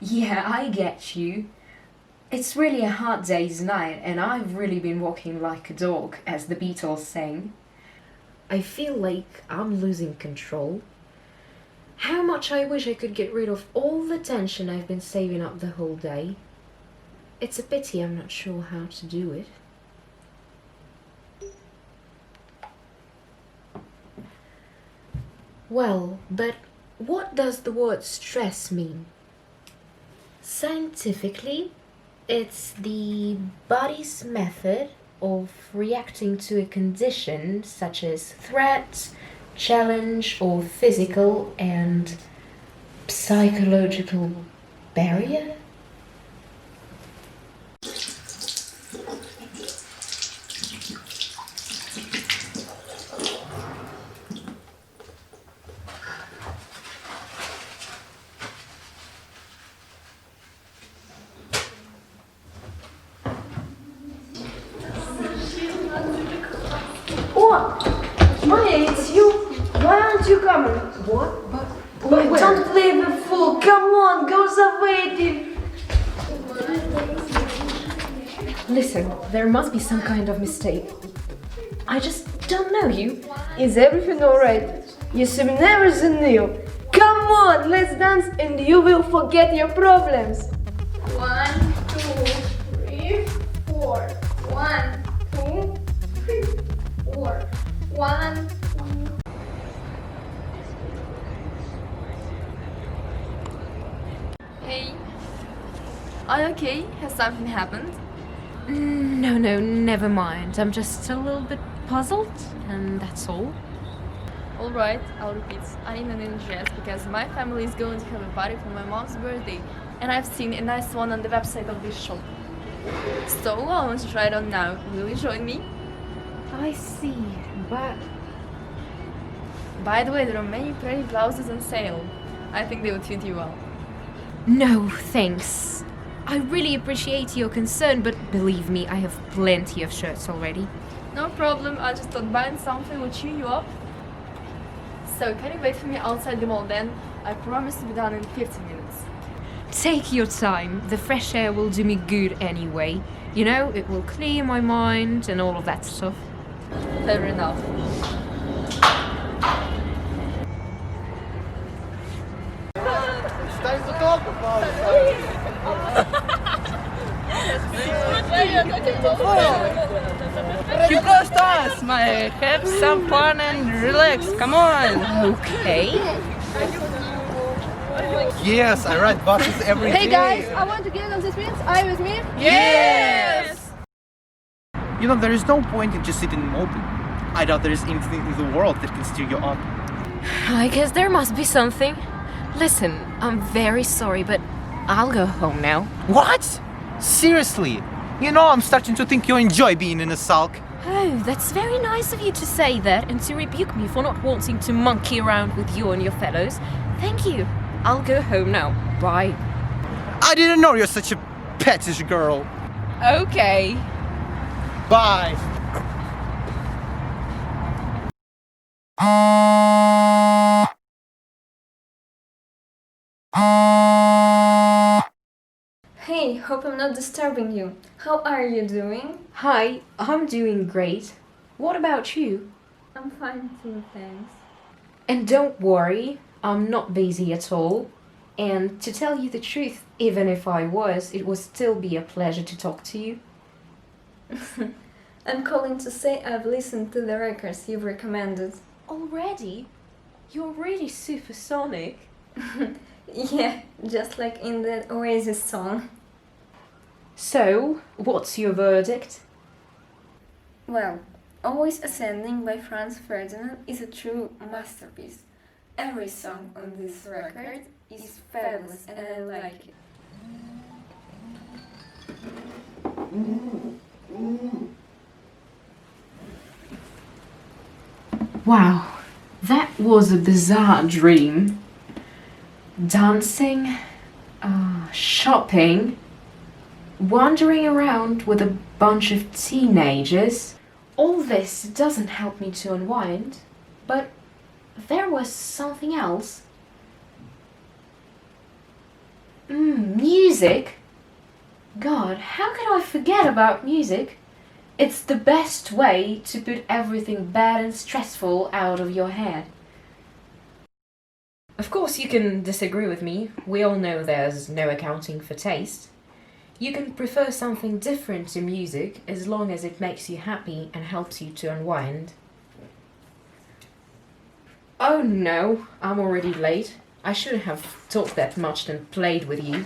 Yeah, I get you. It's really a hard day's night, and I've really been walking like a dog, as the Beatles sang. I feel like I'm losing control. How much I wish I could get rid of all the tension I've been saving up the whole day. It's a pity I'm not sure how to do it. Well, but what does the word stress mean? Scientifically, it's the body's method of reacting to a condition such as threat, challenge, or physical and psychological barrier. Oh, Maya, it's you. Why aren't you coming? What? But don't play the fool. Come on, girls are waiting. Listen, there must be some kind of mistake. I just don't know you. Is everything alright? You seem nervous and new. Come on, let's dance and you will forget your problems. 1, 2, 3, 4. 1, 2, 3, 4. 1. Hey, are you okay? Has something happened? No, never mind. I'm just a little bit puzzled, and that's all. Alright, I'll repeat. I need an new dress because my family is going to have a party for my mom's birthday and I've seen a nice one on the website of this shop. So I want to try it on now. Will you join me? I see, but By the way, there are many pretty blouses on sale. I think they would fit you well. no, thanks. I really appreciate your concern, but believe me, I have plenty of shirts already. No problem, I just thought buying something would cheer you up. So can you wait for me outside the mall then? I promise to be done in 15 minutes. Take your time. The fresh air will do me good anyway. You know, it will clear my mind and all of that stuff. Fair enough. It's time to talk about it. Keep close to us, my. Have some fun and relax. Come on. Okay. Yes, I ride buses every day. Hey guys, I want to get on this means. Are you with me? Yes. You know, there is no point in just sitting and moping. I doubt there is anything in the world that can steer you up. I guess there must be something. Listen, I'm very sorry, but I'll go home now. What? Seriously? You know, I'm starting to think you enjoy being in a sulk. Oh, that's very nice of you to say that and to rebuke me for not wanting to monkey around with you and your fellows. Thank you. I'll go home now. Bye. I didn't know you're such a pettish girl. Okay. Bye. Hey, hope I'm not disturbing you. How are you doing? Hi, I'm doing great. What about you? I'm fine too, thanks. And don't worry, I'm not busy at all. And to tell you the truth, even if I was, it would still be a pleasure to talk to you. I'm calling to say I've listened to the records you've recommended. Already? You're really supersonic. Yeah, just like in that Oasis song. So, what's your verdict? Well, Always Ascending by Franz Ferdinand is a true masterpiece. Every song on this record is fabulous and I like it. Wow, that was a bizarre dream. Dancing, shopping, wandering around with a bunch of teenagers. All this doesn't help me to unwind, but there was something else. Music? God, how could I forget about music? It's the best way to put everything bad and stressful out of your head. Of course, you can disagree with me. We all know there's no accounting for taste. You can prefer something different to music as long as it makes you happy and helps you to unwind. Oh no, I'm already late. I shouldn't have talked that much and played with you.